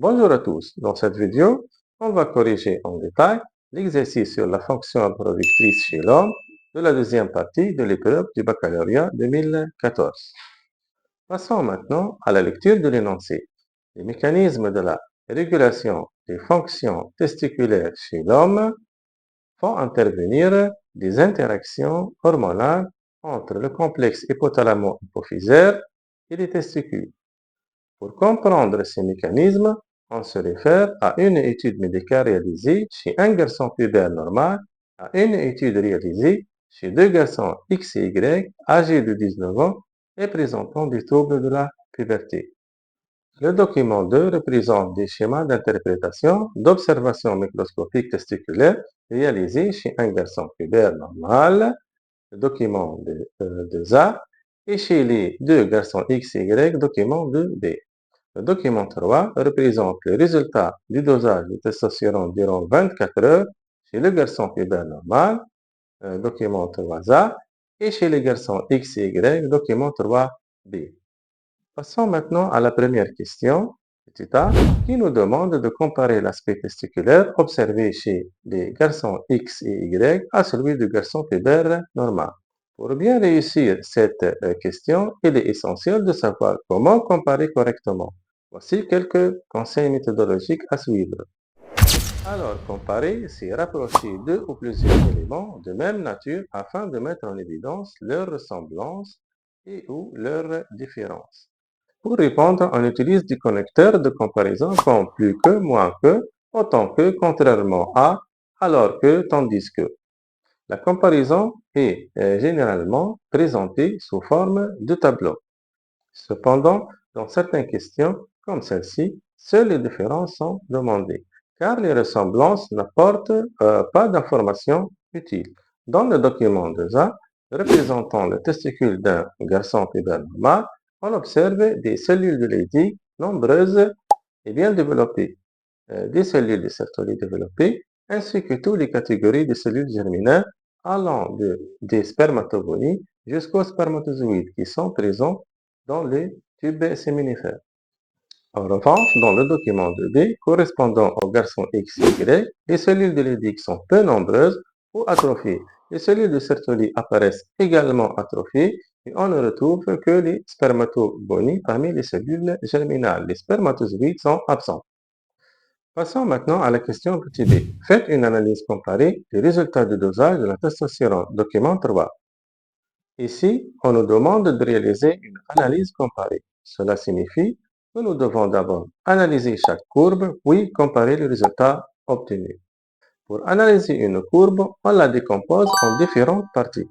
Bonjour à tous. Dans cette vidéo, on va corriger en détail l'exercice sur la fonction productrice chez l'homme de la deuxième partie de l'épreuve du baccalauréat 2014. Passons maintenant à la lecture de l'énoncé. Les mécanismes de la régulation des fonctions testiculaires chez l'homme font intervenir des interactions hormonales entre le complexe hypothalamo-hypophysaire et les testicules. Pour comprendre ces mécanismes, on se réfère à une étude médicale réalisée chez un garçon pubère normal, à une étude réalisée chez deux garçons X et Y âgés de 19 ans et présentant des troubles de la puberté. Le document 2 représente des schémas d'interprétation d'observation microscopique testiculaire réalisés chez un garçon pubère normal, le document 2A, et chez les deux garçons X et Y, document 2B. Le document 3 représente le résultat du dosage de testostérone durant 24 heures chez le garçon pubère normal, document 3A, et chez les garçons X et Y, document 3B. Passons maintenant à la première question, petit a, qui nous demande de comparer l'aspect testiculaire observé chez les garçons X et Y à celui du garçon pubère normal. Pour bien réussir cette question, il est essentiel de savoir comment comparer correctement. Voici quelques conseils méthodologiques à suivre. Alors, comparer, c'est rapprocher deux ou plusieurs éléments de même nature afin de mettre en évidence leur ressemblance et ou leur différence. Pour répondre, on utilise des connecteurs de comparaison comme plus que, moins que, autant que, contrairement à, alors que, tandis que. La comparaison est généralement présentée sous forme de tableau. Cependant, dans certaines questions, comme celle-ci, seules les différences sont demandées, car les ressemblances n'apportent pas d'informations utiles. Dans le document 2A, représentant le testicule d'un garçon pubère normal, on observe des cellules de Leydig nombreuses et bien développées, des cellules de Sertoli développées, ainsi que toutes les catégories de cellules germinaires allant des spermatogonies jusqu'aux spermatozoïdes qui sont présents dans les tubes séminifères. En revanche, dans le document 2B correspondant au garçon X et Y, les cellules de Leydig sont peu nombreuses ou atrophiées. Les cellules de Sertoli apparaissent également atrophiées et on ne retrouve que les spermatogonies parmi les cellules germinales. Les spermatozoïdes sont absents. Passons maintenant à la question petit b. Faites une analyse comparée des résultats du dosage de la testostérone, document 3. Ici, on nous demande de réaliser une analyse comparée. Cela signifie que nous devons d'abord analyser chaque courbe, puis comparer les résultats obtenus. Pour analyser une courbe, on la décompose en différentes parties.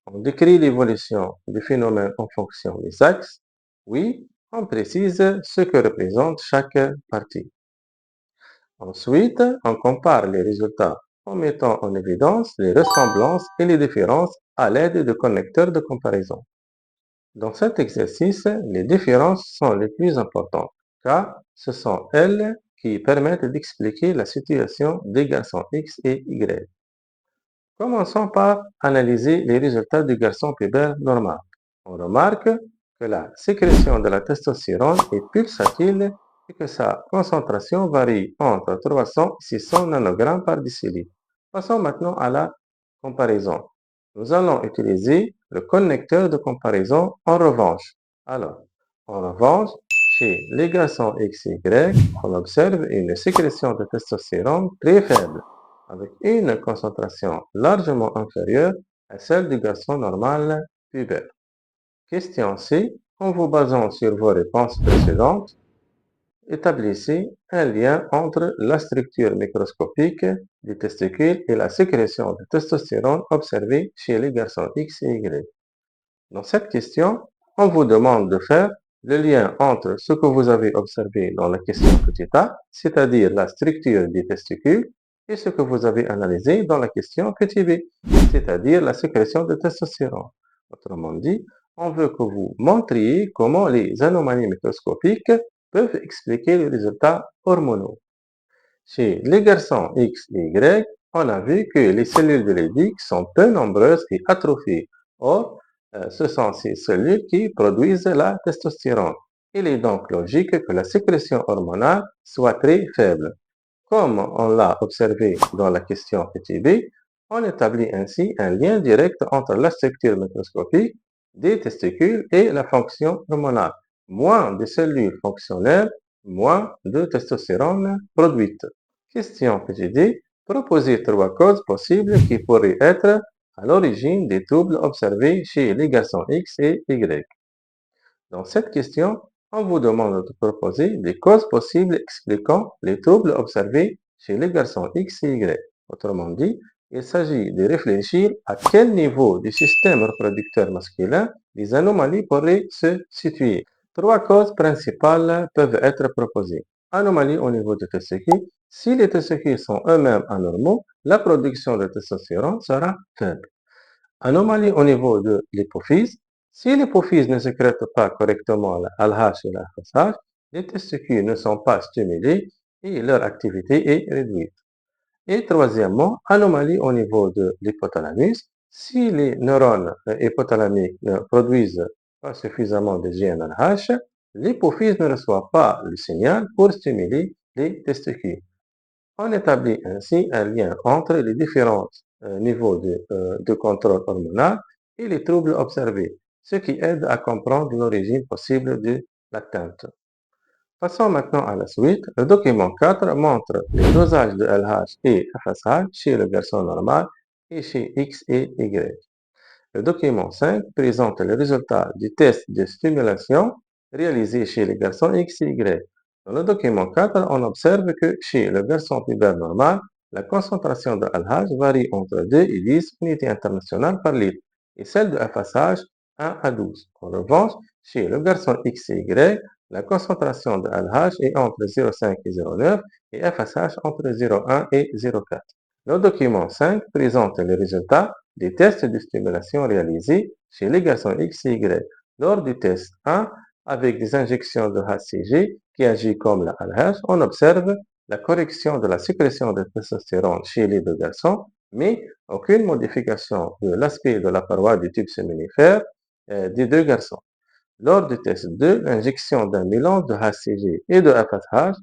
On décrit l'évolution du phénomène en fonction des axes, puis on précise ce que représente chaque partie. Ensuite, on compare les résultats en mettant en évidence les ressemblances et les différences à l'aide de connecteurs de comparaison. Dans cet exercice, les différences sont les plus importantes, car ce sont elles qui permettent d'expliquer la situation des garçons X et Y. Commençons par analyser les résultats du garçon pubère normal. On remarque que la sécrétion de la testostérone est pulsatile et que sa concentration varie entre 300 et 600 nanogrammes par décilitre. Passons maintenant à la comparaison. Nous allons utiliser le connecteur de comparaison en revanche. Alors, en revanche, chez les garçons X et Y, on observe une sécrétion de testostérone très faible, avec une concentration largement inférieure à celle du garçon normal pubère. Question C. En vous basant sur vos réponses précédentes, établissez un lien entre la structure microscopique des testicules et la sécrétion de testostérone observée chez les garçons X et Y. Dans cette question, on vous demande de faire le lien entre ce que vous avez observé dans la question petit a, c'est-à-dire la structure des testicules, et ce que vous avez analysé dans la question petit b, c'est-à-dire la sécrétion de testostérone. Autrement dit, on veut que vous montriez comment les anomalies microscopiques peuvent expliquer les résultats hormonaux. Chez les garçons X et Y, on a vu que les cellules de Leydig sont peu nombreuses et atrophiées. Or, ce sont ces cellules qui produisent la testostérone. Il est donc logique que la sécrétion hormonale soit très faible. Comme on l'a observé dans la question petit b, on établit ainsi un lien direct entre la structure microscopique des testicules et la fonction hormonale. Moins de cellules fonctionnelles, moins de testostérone produite. Question petit d. Proposez trois causes possibles qui pourraient être à l'origine des troubles observés chez les garçons X et Y. Dans cette question, on vous demande de proposer des causes possibles expliquant les troubles observés chez les garçons X et Y. Autrement dit, il s'agit de réfléchir à quel niveau du système reproducteur masculin les anomalies pourraient se situer. Trois causes principales peuvent être proposées. Anomalie au niveau des testicules. Si les testicules sont eux-mêmes anormaux, la production de testostérone sera faible. Anomalie au niveau de l'hypophyse. Si l'hypophyse ne sécrète pas correctement la LH et la FSH, les testicules ne sont pas stimulés et leur activité est réduite. Et troisièmement, anomalie au niveau de l'hypothalamus. Si les neurones hypothalamiques ne produisent pas suffisamment de GnRH, l'hypophyse ne reçoit pas le signal pour stimuler les testicules. On établit ainsi un lien entre les différents niveaux de contrôle hormonal et les troubles observés, ce qui aide à comprendre l'origine possible de l'atteinte. Passons maintenant à la suite. Le document 4 montre les dosages de LH et FSH chez le garçon normal et chez X et Y. Le document 5 présente les résultats du test de stimulation réalisé chez les garçons X et Y. Dans le document 4, on observe que chez le garçon pubère normal, la concentration de LH varie entre 2 et 10 unités internationales par litre et celle de FSH 1 à 12. En revanche, chez le garçon X et Y, la concentration de LH est entre 0,5 et 0,9 et FSH entre 0,1 et 0,4. Le document 5 présente les résultats des tests de stimulation réalisés chez les garçons X et Y. Lors du test 1, avec des injections de HCG qui agit comme la LH, on observe la correction de la sécrétion de testostérone chez les deux garçons, mais aucune modification de l'aspect de la paroi du tube séminifère des deux garçons. Lors du test 2, l'injection d'un mélange de HCG et de FSH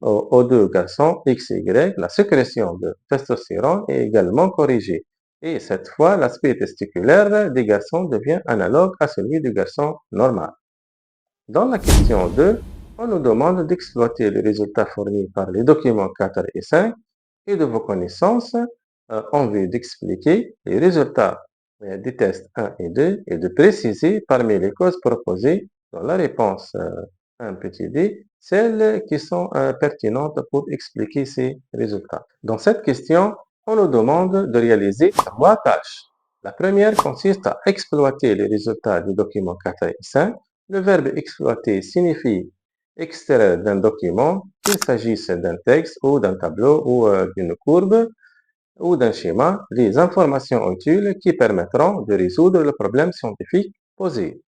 aux deux garçons X et Y, la sécrétion de testostérone est également corrigée. Et cette fois, l'aspect testiculaire des garçons devient analogue à celui du garçon normal. Dans la question 2, on nous demande d'exploiter les résultats fournis par les documents 4 et 5 et de vos connaissances en vue d'expliquer les résultats des tests 1 et 2 et de préciser parmi les causes proposées dans la réponse 1 petit d celles qui sont pertinentes pour expliquer ces résultats. Dans cette question, on nous demande de réaliser trois tâches. La première consiste à exploiter les résultats du document 4 et 5. Le verbe exploiter signifie extraire d'un document, qu'il s'agisse d'un texte ou d'un tableau ou d'une courbe ou d'un schéma, les informations utiles qui permettront de résoudre le problème scientifique posé.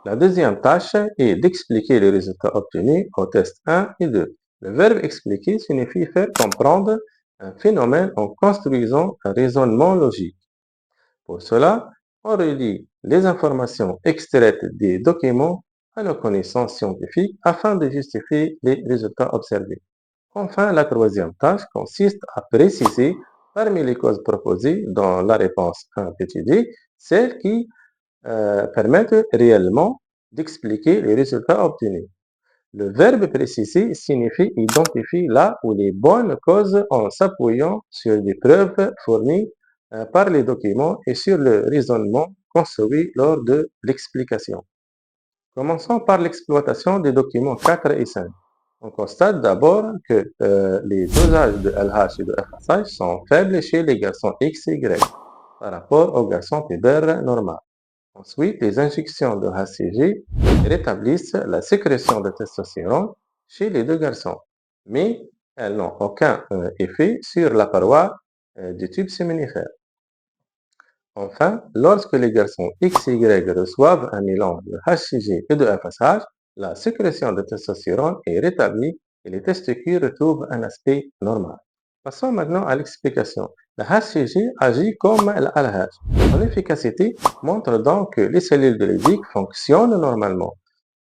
La deuxième tâche est d'expliquer les résultats obtenus au test 1 et 2. Le verbe expliquer signifie faire comprendre un phénomène en construisant un raisonnement logique. Pour cela, on relie les informations extraites des documents à nos connaissances scientifiques afin de justifier les résultats observés. Enfin, la troisième tâche consiste à préciser parmi les causes proposées dans la réponse 1 petit d, celles qui permettent réellement d'expliquer les résultats obtenus. Le verbe préciser signifie identifier là où les bonnes causes en s'appuyant sur des preuves fournies par les documents et sur le raisonnement construit lors de l'explication. Commençons par l'exploitation des documents 4 et 5. On constate d'abord que les dosages de LH et de FSH sont faibles chez les garçons X et Y par rapport aux garçons pubères normaux. Ensuite, les injections de HCG rétablissent la sécrétion de testostérone chez les deux garçons, mais elles n'ont aucun effet sur la paroi du tube séminifère. Enfin, lorsque les garçons X et Y reçoivent un mélange de HCG et de FSH, la sécrétion de testostérone est rétablie et les testicules retrouvent un aspect normal. Passons maintenant à l'explication. La HCG agit comme la LH. Son efficacité montre donc que les cellules de Leydig fonctionnent normalement.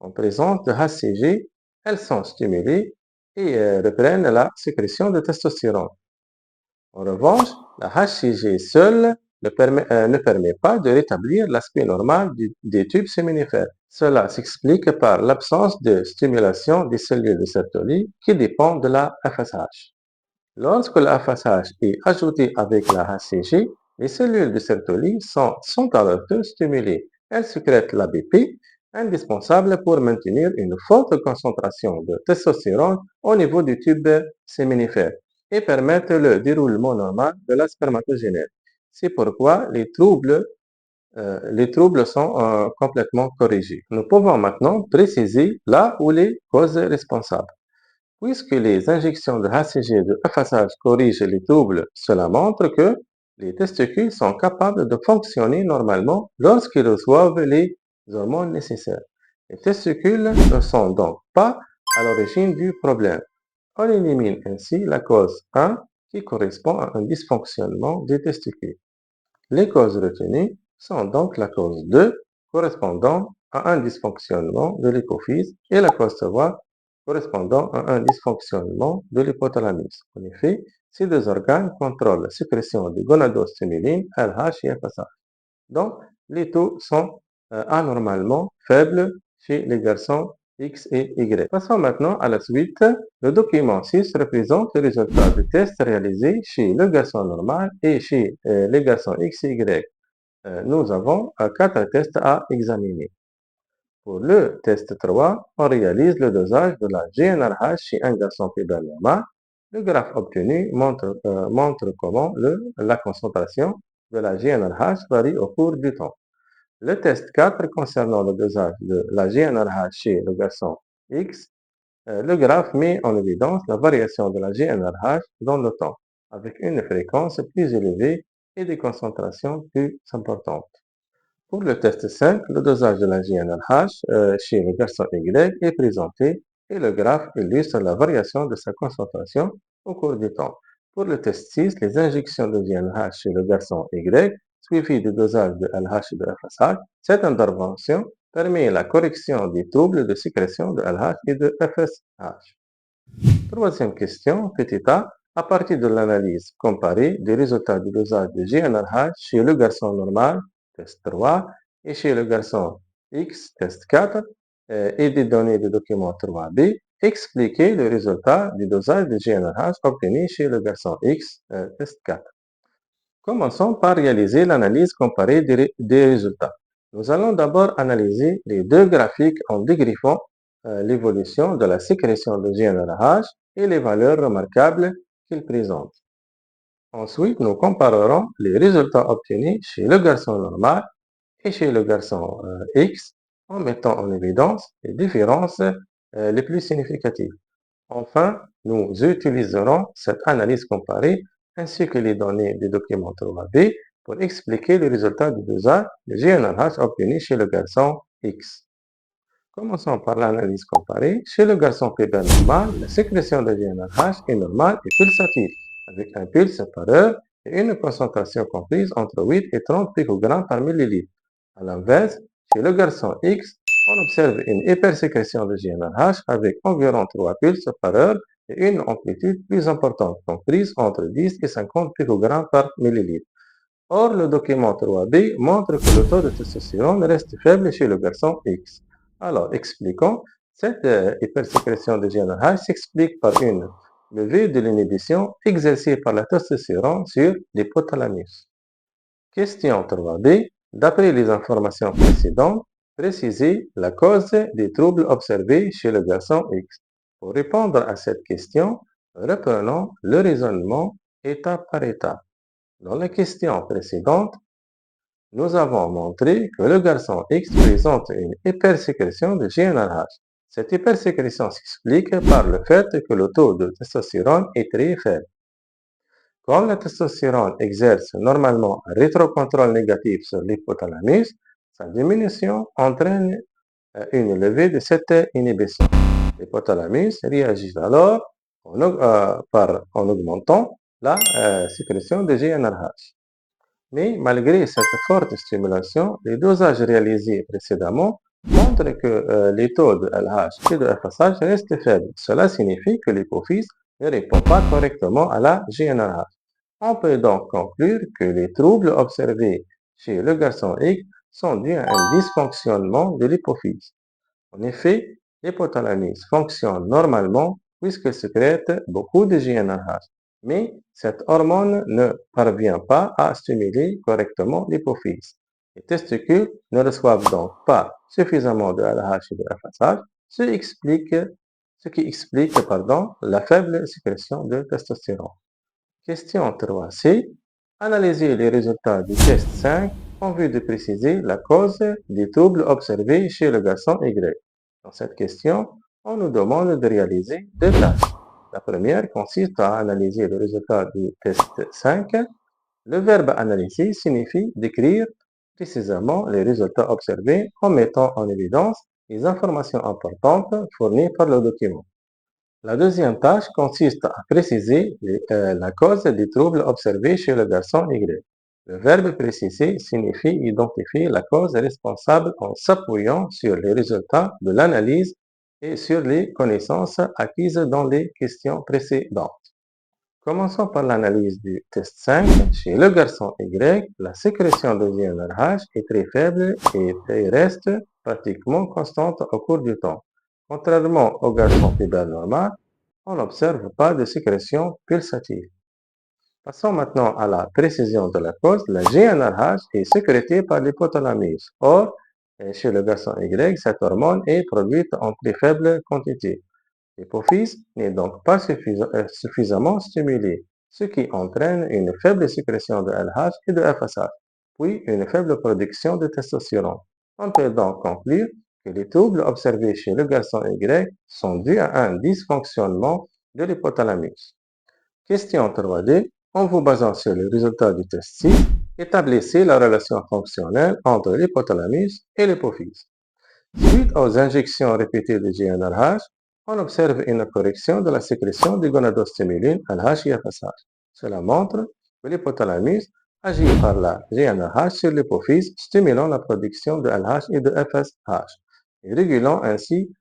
En présence de HCG, elles sont stimulées et reprennent la sécrétion de testostérone. En revanche, la HCG seule ne permet pas de rétablir l'aspect normal des tubes séminifères. Cela s'explique par l'absence de stimulation des cellules de Sertoli qui dépend de la FSH. Lorsque la FSH est ajoutée avec la HCG, les cellules de Sertoli sont à leur tour stimulées. Elles sécrètent l'ABP, indispensable pour maintenir une forte concentration de testostérone au niveau du tube séminifère et permettent le déroulement normal de la spermatogénèse. C'est pourquoi les troubles sont complètement corrigés. Nous pouvons maintenant préciser là où les causes responsables. Puisque les injections de HCG de FSH corrigent les troubles, cela montre que les testicules sont capables de fonctionner normalement lorsqu'ils reçoivent les hormones nécessaires. Les testicules ne sont donc pas à l'origine du problème. On élimine ainsi la cause 1 qui correspond à un dysfonctionnement des testicules. Les causes retenues sont donc la cause 2 correspondant à un dysfonctionnement de l'hypophyse et la cause 3 correspondant à un dysfonctionnement de l'hypothalamus. En effet, ces deux organes contrôlent la sécrétion de gonadostimulines, LH et FSH. Donc, les taux sont anormalement faibles chez les garçons X et Y. Passons maintenant à la suite. Le document 6 représente les résultats de tests réalisés chez le garçon normal et chez les garçons X et Y. Nous avons 4 tests à examiner. Pour le test 3, on réalise le dosage de la GnRH chez un garçon pubère normal. Le graphe obtenu montre comment la concentration de la GnRH varie au cours du temps. Le test 4 concernant le dosage de la GnRH chez le garçon X, le graphe met en évidence la variation de la GnRH dans le temps, avec une fréquence plus élevée et des concentrations plus importantes. Pour le test 5, le dosage de la GnRH chez le garçon Y est présenté et le graphe illustre la variation de sa concentration au cours du temps. Pour le test 6, les injections de GnRH chez le garçon Y suivies du dosage de LH et de FSH, cette intervention permet la correction des troubles de sécrétion de LH et de FSH. Troisième question, petit a, à partir de l'analyse comparée des résultats du dosage de GnRH chez le garçon normal, test 3, et chez le garçon X, test 4, et des données du document 3b, expliquez le résultat du dosage de GnRH obtenu chez le garçon X, test 4. Commençons par réaliser l'analyse comparée des résultats. Nous allons d'abord analyser les deux graphiques en dégriffant l'évolution de la sécrétion de GnRH et les valeurs remarquables qu'ils présentent. Ensuite, nous comparerons les résultats obtenus chez le garçon normal et chez le garçon X en mettant en évidence les différences les plus significatives. Enfin, nous utiliserons cette analyse comparée ainsi que les données du document 3b pour expliquer les résultats du dosage de GnRH obtenu chez le garçon X. Commençons par l'analyse comparée. Chez le garçon pubère normal, la sécrétion de GnRH est normale et pulsative, avec un pulse par heure et une concentration comprise entre 8 et 30 picogrammes par millilitre. À l'inverse, chez le garçon X, on observe une hypersécrétion de GnRH avec environ 3 pulses par heure et une amplitude plus importante, comprise entre 10 et 50 picogrammes par millilitre. Or, le document 3b montre que le taux de testostérone reste faible chez le garçon X. Alors, expliquons. Cette hypersécrétion de GnRH s'explique par une levée de l'inhibition exercée par la testostérone sur l'hypothalamus. Question 3b. D'après les informations précédentes, précisez la cause des troubles observés chez le garçon X. Pour répondre à cette question, reprenons le raisonnement étape par étape. Dans la question précédente, nous avons montré que le garçon X présente une hypersécrétion de GnRH. Cette hypersécrétion s'explique par le fait que le taux de testostérone est très faible. Comme la testostérone exerce normalement un rétrocontrôle négatif sur l'hypothalamus, sa diminution entraîne une levée de cette inhibition. L'hypothalamus réagit alors en augmentant la sécrétion de GnRH. Mais malgré cette forte stimulation, les dosages réalisés précédemment montre que les taux de LH et de FSH restent faibles. Cela signifie que l'hypophyse ne répond pas correctement à la GNRH. On peut donc conclure que les troubles observés chez le garçon X sont dus à un dysfonctionnement de l'hypophyse. En effet, l'hypothalamus fonctionne normalement puisqu'il sécrète beaucoup de GNRH, mais cette hormone ne parvient pas à stimuler correctement l'hypophyse. Les testicules ne reçoivent donc pas suffisamment de LH et de FSH, ce qui explique la faible sécrétion de testostérone. Question 3C. Analysez les résultats du test 5 en vue de préciser la cause des troubles observés chez le garçon Y. Dans cette question, on nous demande de réaliser deux tâches. La première consiste à analyser le résultat du test 5. Le verbe analyser signifie décrire précisément les résultats observés en mettant en évidence les informations importantes fournies par le document. La deuxième tâche consiste à préciser la cause des troubles observés chez le garçon Y. Le verbe préciser signifie identifier la cause responsable en s'appuyant sur les résultats de l'analyse et sur les connaissances acquises dans les questions précédentes. Commençons par l'analyse du test 5. Chez le garçon Y, la sécrétion de GnRH est très faible et reste pratiquement constante au cours du temps. Contrairement au garçon pubère normal, on n'observe pas de sécrétion pulsative. Passons maintenant à la précision de la cause. La GnRH est sécrétée par l'hypothalamus. Or, chez le garçon Y, cette hormone est produite en très faible quantité. L'hypophyse n'est donc pas suffisamment stimulée, ce qui entraîne une faible sécrétion de LH et de FSH, puis une faible production de testostérone. On peut donc conclure que les troubles observés chez le garçon Y sont dus à un dysfonctionnement de l'hypothalamus. Question 3D. En vous basant sur les résultats du test 6, établissez la relation fonctionnelle entre l'hypothalamus et l'hypophyse. Suite aux injections répétées de GnRH, on observe une correction de la sécrétion de gonadostimuline LH et FSH. Cela montre que l'hypothalamus agit par la GnRH sur l'hypophyse, stimulant la production de LH et de FSH, et régulant ainsi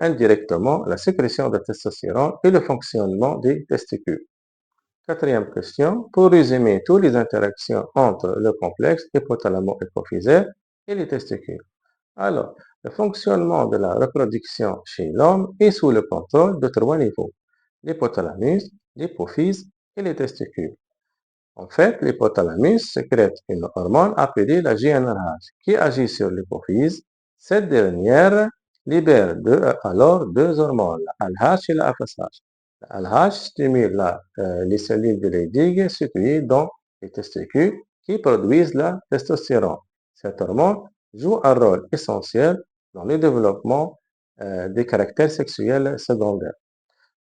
indirectement la sécrétion de testostérone et le fonctionnement des testicules. Quatrième question. Pour résumer toutes les interactions entre le complexe hypothalamo-hypophysaire et les testicules. Alors, le fonctionnement de la reproduction chez l'homme est sous le contrôle de trois niveaux: l'hypothalamus, l'hypophyse et les testicules. En fait, l'hypothalamus sécrète une hormone appelée la GnRH qui agit sur l'hypophyse. Cette dernière libère alors deux hormones, la LH et la FSH. La LH stimule les cellules de Leydig situées dans les testicules qui produisent la testostérone. Cette hormone joue un rôle essentiel dans le développement des caractères sexuels secondaires,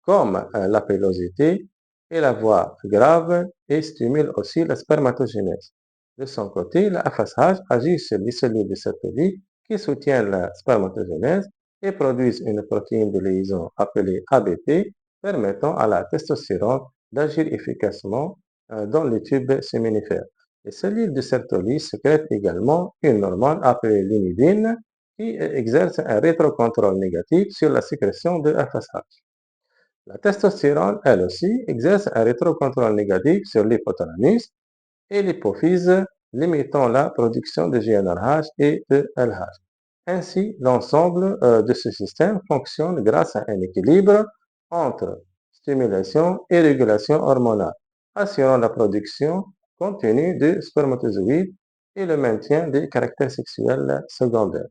comme la pilosité et la voix grave, et stimule aussi la spermatogénèse. De son côté, la FSH agit sur les cellules de Sertoli qui soutiennent la spermatogénèse et produisent une protéine de liaison appelée ABP, permettant à la testostérone d'agir efficacement dans les tubes séminifères. Les cellules de Sertoli sécrètent également une hormone appelée l'inhibine qui exerce un rétrocontrôle négatif sur la sécrétion de FSH. La testostérone, elle aussi, exerce un rétrocontrôle négatif sur l'hypothalamus et l'hypophyse, limitant la production de GnRH et de LH. Ainsi, l'ensemble de ce système fonctionne grâce à un équilibre entre stimulation et régulation hormonale, assurant la production continue de spermatozoïdes et le maintien des caractères sexuels secondaires.